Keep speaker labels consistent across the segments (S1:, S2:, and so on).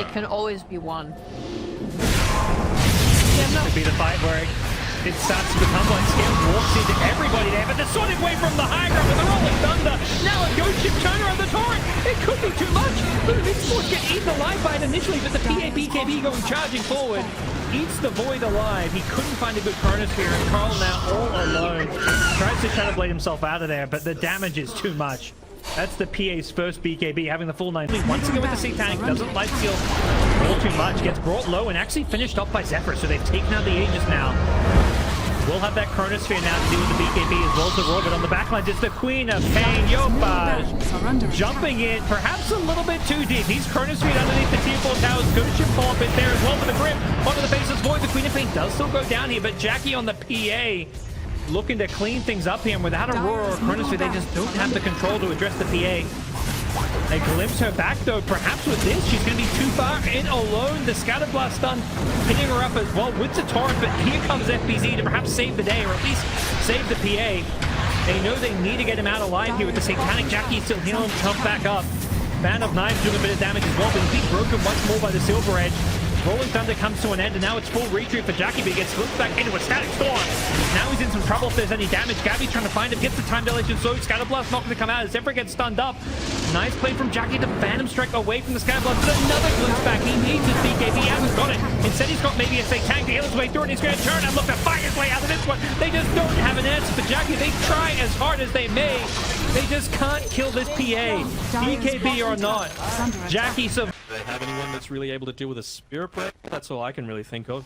S1: It can always be won.
S2: Yeah, no. Could be the fight where it starts to become like Scam walks into everybody there, but the Sonic Wave from the high ground with the Rolling Thunder. Now a Ghost Ship Turner on the torrent. It could be too much. The Mid-Sports get eaten alive by it initially, but the PABKB going charging forward. Eats the Void alive. He couldn't find a good chronosphere, and Carl now all alone. Tries to Shadow Blade himself out of there, but the damage is too much. That's the PA's first BKB, having the full 9. Once again with the C-Tank, doesn't light steal all too much, gets brought low and actually finished off by Zephyr, so they've taken out the Aegis now. We'll have that chronosphere now to deal with the BKB as well as the Roar, but on the backline, it's the Queen of Pain, Yopaj, jumping in, perhaps a little bit too deep. He's chronosphered underneath the Tier 4 towers. Ghost Ship fall up in there as well with the grip onto the baseless Void. The Queen of Pain does still go down here, but Jackie on the PA looking to clean things up here, and without a Roar or a chronosphere, they just don't have the control to address the PA. They glimpse her back though, perhaps with this, she's going to be too far in alone. The Scatter Blast stun hitting her up as well with the torrent, but here comes FBZ to perhaps save the day, or at least save the PA. They know they need to get him out alive here with the Satanic. Jackie still healing himself back up. Fan of Knives doing a bit of damage as well, but he's being broken once more by the Silver Edge. Rolling Thunder comes to an end, and now it's full retreat for Jackie, but he gets flipped back into a Static Storm. Now he's in some trouble if there's any damage. Gabby's trying to find him, gets the time dilation slow. Scatter Blast not going to come out as Zephyr gets stunned up. Nice play from Jackie to Phantom Strike away from the Scatter Blast, but another glimpse back. He needs his BKB, he hasn't got it. Instead, he's got maybe a Tank to heal his way through, and he's going to turn and look to fight his way out of this one. They just don't have an answer for Jackie. They try as hard as they may. They just can't kill this PA, BKB or not. Jackie survives.
S3: Do they have anyone that's really able to deal with a Spirit Break? That's all I can really think of.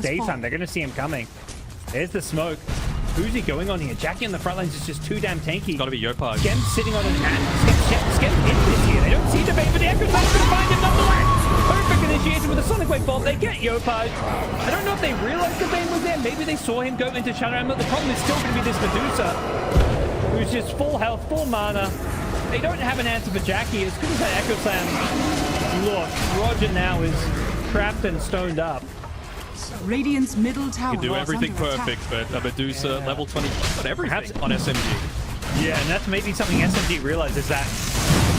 S2: Daytime, they're gonna see him coming. There's the smoke. Who's he going on here? Jackie on the front lines is just too damn tanky.
S3: Gotta be Yopaj.
S2: Skem's sitting on an Skem's in this here. They don't see the bait, but the Echo's gonna find him nonetheless. Perfect initiation with a Sonic Wave Bolt. They get Yopaj. I don't know if they realized the bait was there. Maybe they saw him go into Shadow Realm, but the problem is still gonna be this Medusa, who's just full health, full mana. They don't have an answer for Jackie. As good as that Echo Slam. Look, Roger now is trapped and stoned up.
S4: Radiant's middle tower.
S3: You do everything perfect, but a Medusa level 20 got everything perhaps on SMG.
S2: Yeah, and that's maybe something SMG realizes that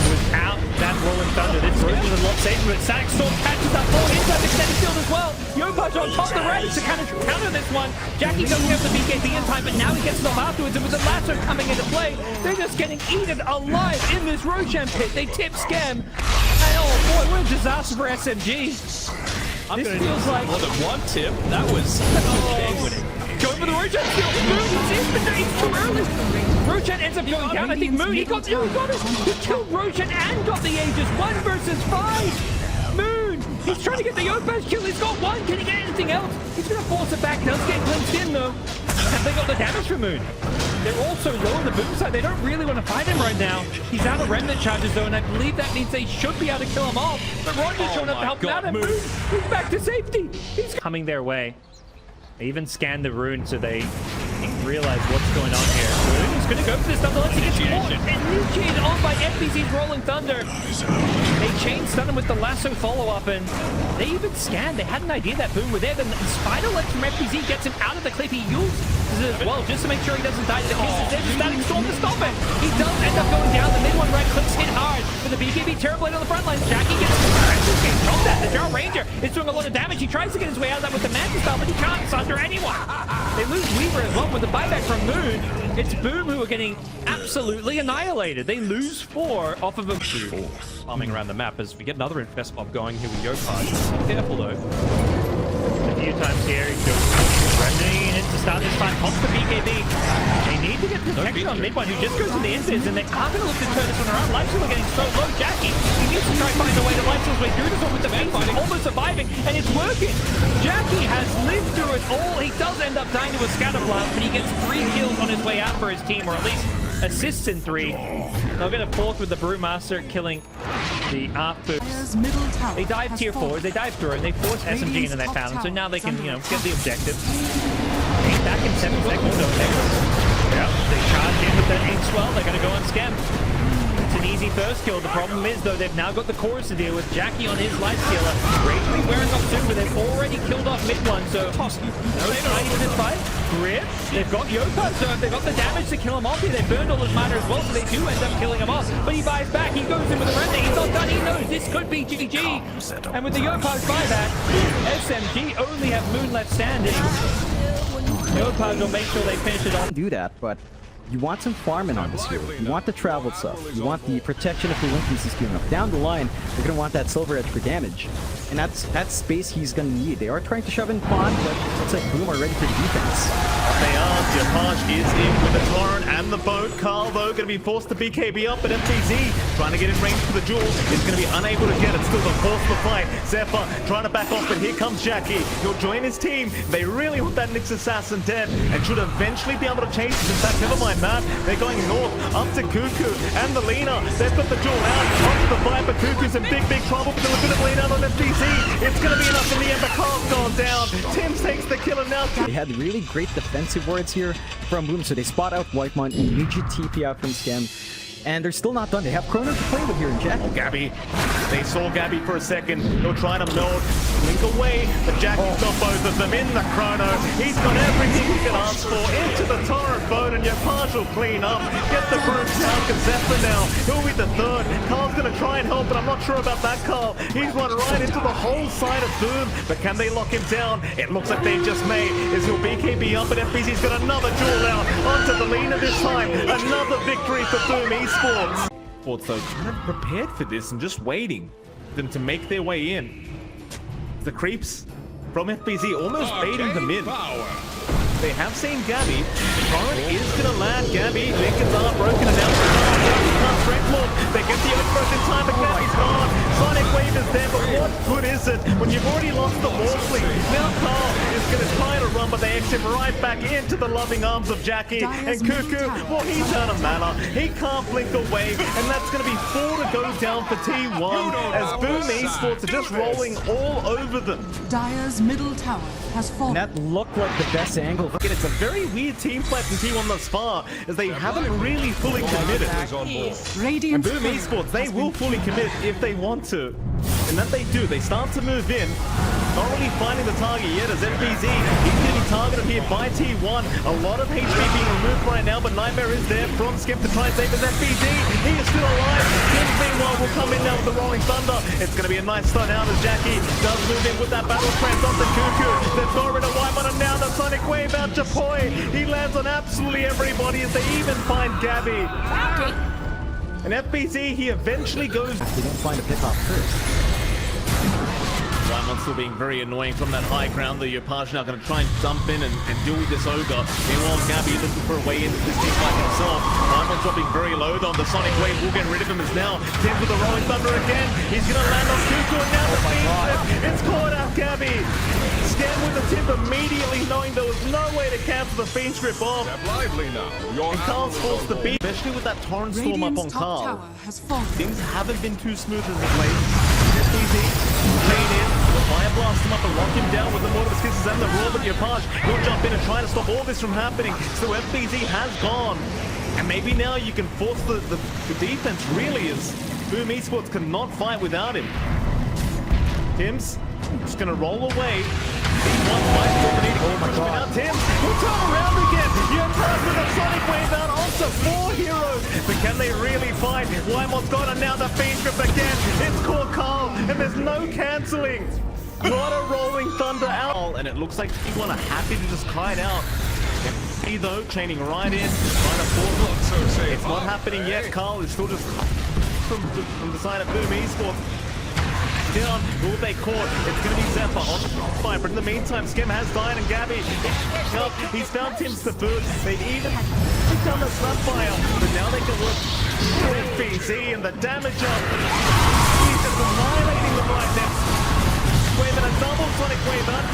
S2: without that Rolling Thunder, this version is a lot safer, but Static Storm catches up forward inside the extended field as well. Yopaj on top of the range to counter this one. Jackie doesn't have the BKB in time, but now he gets them afterwards, and with the lasso coming into play, they're just getting eaten alive in this Roshan pit. They tip Scam, and oh boy, what a disaster for SMG. This feels like
S3: more than one tip. That was
S2: going for the Roshan steal. Moon, he's too early. Roshan ends up going down. I think Moon, he got it. He killed Roshan and got the Aegis. 1 versus 5. Moon, he's trying to get the Yopaj kill. He's got one. Can he get anything else? He's going to force it back. Does get glimpsed in though. Have they got the damage from Moon? They're also low on the boom side. They don't really want to fight him right now. He's out of remnant charges though, and I believe that means they should be able to kill him off. But Roger's showing up to help him out, and Moon, he's back to safety. He's coming their way. They even scan the rune so they realize what's going on here. Moon is going to go for this nonetheless. He gets caught initiated on by FBZ's Rolling Thunder. They chain stun him with the lasso follow-up, and they even scanned. They had an idea that Boom were there. Then the Spider Leg from FBZ gets him out of the cliff. He uses it as well just to make sure he doesn't die to the kisses. There's a Static Storm to stop it. He does end up going down. The mid one right clicks hit hard with the BKB Terror Blade on the front line. Jackie gets from that. The Jarl Ranger is doing a lot of damage. He tries to get his way out of that with the Manta Style, but he can't sunder anyone. They lose Weaver as well with the buyback from Moon. It's Boom who are getting absolutely annihilated. They lose 4 off of a
S3: farming around the map as we get another Infest Mob going here with Yopaj. Careful though.
S2: A few times here, he goes running in to start this fight. Pops the BKB. They need to get protection on mid one, who just goes to the Invis, and they are going to look to turn this one around. Lifesteal are getting so low. Jackie, he needs to try and find a way to Lifesteal's way through this one with the main fight, almost surviving, and it's working. Jackie has lived through it all. He does end up dying to a Scatter Blast, but he gets 3 kills on his way out for his team, or at least assists in 3. They'll get a 4th with the Brewmaster killing the boost.
S4: Dire's middle tower
S2: They dive
S4: has
S2: tier
S4: fallen.
S2: 4s, they dive through, and they force SMG into that talent, so now they can, you know, get the objective. He's back in 7 seconds, so yeah, they charge in with that 8 swell, they're gonna go on Scam. It's an easy first kill. The problem is, though, they've now got the chorus to deal with. Jackie on his life stealer, greatly wearing off soon, but they've already killed off mid one, so no tiny in this fight. Grip, they've got Yopa, so if they've got the damage to kill him off here, they burned all his mana as well, so they do end up killing him off. But he buys back, he goes in with a render, he's not done, he knows this could be GG. And with the Yopa's buyback, SMG only have Moon left standing. Yopa's will make sure they finish it off.
S1: Do that, but you want some farming on this hero. You want the travel stuff. You want the protection if the Link piece is queuing up. Down the line, you're gonna want that silver edge for damage. And that's space he's gonna need. They are trying to shove in Pond, but it's like Boom are ready for defense.
S5: They are. Japaj is in with the Torrent and the boat. Carl, though, going to be forced to BKB up, but FBZ trying to get in range for the duel is going to be unable to get it. Still the force the fight. Zephyr trying to back off, but here comes Jackie. He'll join his team. They really want that Nyx Assassin dead and should eventually be able to chase it. In fact, never mind that. They're going north up to Cuckoo and the Lina. They've got the duel out onto the fight, but Cuckoo's in big trouble. But a bit of lean out on FBZ. It's going to be enough in the end, but Carl's gone down. Tim's takes the kill, and now
S1: They had really great defensive wards here from Boom, so they spot out Whitemon, immediate TP out from Scam, and they're still not done. They have Chrono to play with here in Jack.
S5: Gabby. They saw Gabby for a second. He'll try to meld, link away, but Jackie's got both of them in the Chrono. He's got everything he can ask for into the Torrent boat, and your partial clean up. Get the group down, Zephyr now. He'll be the third. Carl's going to try and help, but I'm not sure about that, Carl. He's run right into the whole side of Boom, but can they lock him down? It looks like they've just made. Is he'll BKB up, but FBZ's got another duel out onto the Lina this time. Another victory for Boom Esports. Sports though kind of prepared for this and just waiting for them to make their way in. The creeps from FBZ almost baiting them in. They have seen Gabby. Torrent is gonna land. Gabby, Lincoln's arm broken and now they get the outburst in time, but Gabby's gone. Sonic Wave is there, but what good is it when you've already lost the Morphling? Now Carl is gonna try to run, but they exit right back into the loving arms of Jackie. And Cuckoo, well, he's out of mana. He can't blink away, and that's gonna be 4 to go down for T1 as Boom Esports are just rolling all over them.
S4: Dire's middle tower has fallen.
S1: That looked like the best angle.
S5: And it's a very weird team fight from T1 thus far, as they haven't really fully committed. And
S4: Radiant's
S5: Boom Esports, they will fully commit if they want to. And that they do. They start to move in. Not really finding the target yet as FBZ. He's getting targeted here by T1. A lot of HP being removed right now, but Nightmare is there from Skip to try and save his FBZ. He is still alive. Tim, meanwhile, will come in now with the Rolling Thunder. It's going to be a nice stun out as Jackie does move in with that battle trance off the Cuckoo. They've got rid of Whitemon, and now the Sonic Wave out Japoy. He lands on absolutely everybody as they even find Gabby. And FBZ, he eventually goes.
S1: They don't find a pickoff first.
S5: Whitemon's still being very annoying from that high ground. The Yopaj now going to try and dump in and deal with this Ogre. Meanwhile, Gabby looking for a way into this team fight himself. Whitemon's dropping very low on the Sonic Wave. Will get rid of him as now. Tim with the Rolling Thunder again. He's going to land on Cuckoo, and now the Fiend Trip. It's caught out Gabby. Scam with the tip immediately, knowing there was no way to cancel the Fiend Strip off.
S6: Lively now.
S5: And Carl's forced to beat, especially with that Torrent Storm up on
S4: Radiant's top
S5: Carl.
S4: tower has fallen.
S5: Things haven't been too smooth as of late. FBZ, chain in, the Fire Blast him up and lock him down with the Mortal Kisses and the Roar, but Yopaj will jump in and try to stop all this from happening. So FBZ has gone. And maybe now you can force the defense really, as Boom Esports cannot fight without him. Tim's just gonna roll away. Oh my god. Tim will turn around again. Yopaj with a Sonic Wave out onto 4 heroes. But can they really fight? Whitemon's got it now, the Fiend Grip again. It's called Carl, and there's no cancelling. What a Rolling Thunder out. And it looks like T1 are happy to just kite out. FBZ though, chaining right in, trying to force it. It's not happening yet. Carl is still just from the side of Boom Esports. Down, who will they caught? It's going to be Zephyr on the fire, but in the meantime, Skim has died, and Gabby help. He's found Tim's the food. They've even done the Snapfire, but now they can work with FBZ and the damage up. He's just annihilating them right now. Wave and a double Sonic Wave up.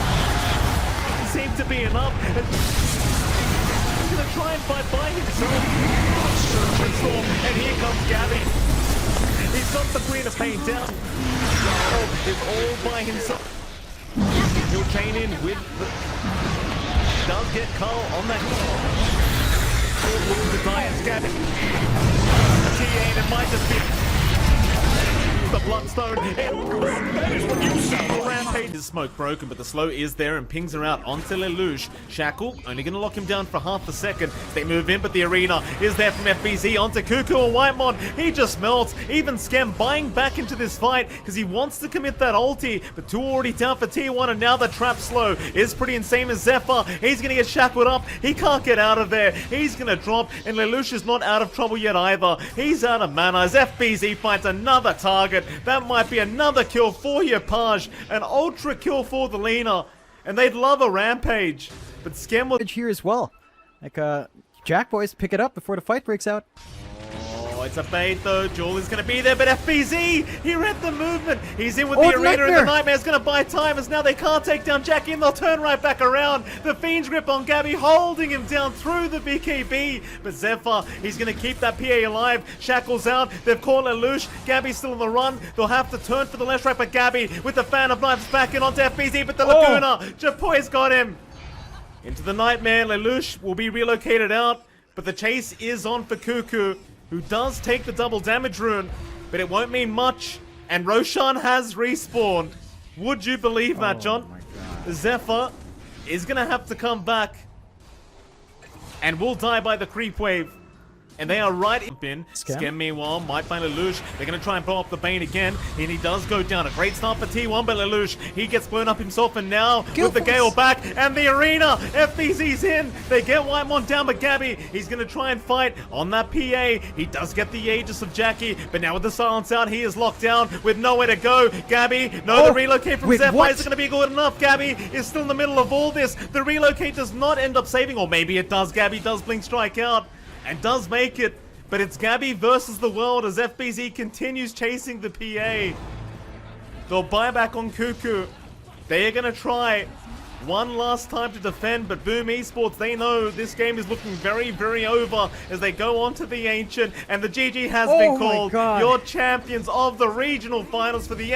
S5: Seems to be enough. He's going to try and fight by himself. And here comes Gabby. He's got the Queen of Pain down. Oh, is all by himself. He'll chain in with the... Does get Carl on that. The Giants get it. TA, and it might just be the Bloodstone. That is what you saw. Rampage. His smoke broken, but the slow is there and pings her out onto Lelouch. Shackle only going to lock him down for half a second. They move in, but the arena is there from FBZ onto Cuckoo and Whitemon. He just melts. Even Skem buying back into this fight because he wants to commit that ulti, but 2 already down for T1, and now the trap slow is pretty insane as Zephyr. He's going to get shackled up. He can't get out of there. He's going to drop, and Lelouch is not out of trouble yet either. He's out of mana as FBZ finds another target. That might be another kill for Yopaj, an ultra kill for the Lina, and they'd love a Rampage, but Skem will
S1: Here as well. Like, Jack boys, pick it up before the fight breaks out.
S5: Oh, it's a bait though. Jewel is going to be there, but FBZ, he read the movement. He's in with
S1: Oh,
S5: the arena, and the
S1: Nightmare.
S5: Nightmare's going to buy time as now they can't take down Jackie, and they'll turn right back around. The Fiend's grip on Gabby, holding him down through the BKB, but Zephyr, he's going to keep that PA alive. Shackles out. They've caught Lelouch. Gabby's still on the run. They'll have to turn for the left right, but Gabby with the Fan of Knives back in onto FBZ, but the Laguna, Japoy's got him. Into the Nightmare, Lelouch will be relocated out, but the chase is on for Cuckoo, who does take the double damage rune, but it won't mean much, and Roshan has respawned. Would you believe that, John?
S1: my God.
S5: Zephyr is gonna have to come back, and will die by the creep wave. And they are right in. Skem meanwhile might find Lelouch. They're going to try and blow up the Bane again. And he does go down. A great start for T1, but Lelouch, he gets blown up himself. And now with the Gale back and the arena, FBZ's in. They get Whitemon down, but Gabby, he's going to try and fight on that PA. He does get the Aegis of Jackie, but now with the silence out, he is locked down with nowhere to go. Gabby, the relocate from Zephyr isn't going to be good enough. Gabby is still in the middle of all this. The relocate does not end up saving, or maybe it does. Gabby does blink strike out and does make it, but it's Gabby versus the world as FBZ continues chasing the PA. They'll buy back on Cuckoo. They are going to try one last time to defend, but Boom Esports, they know this game is looking very, very over as they go on to the Ancient, and the GG has been called. Your champions of the regional finals for the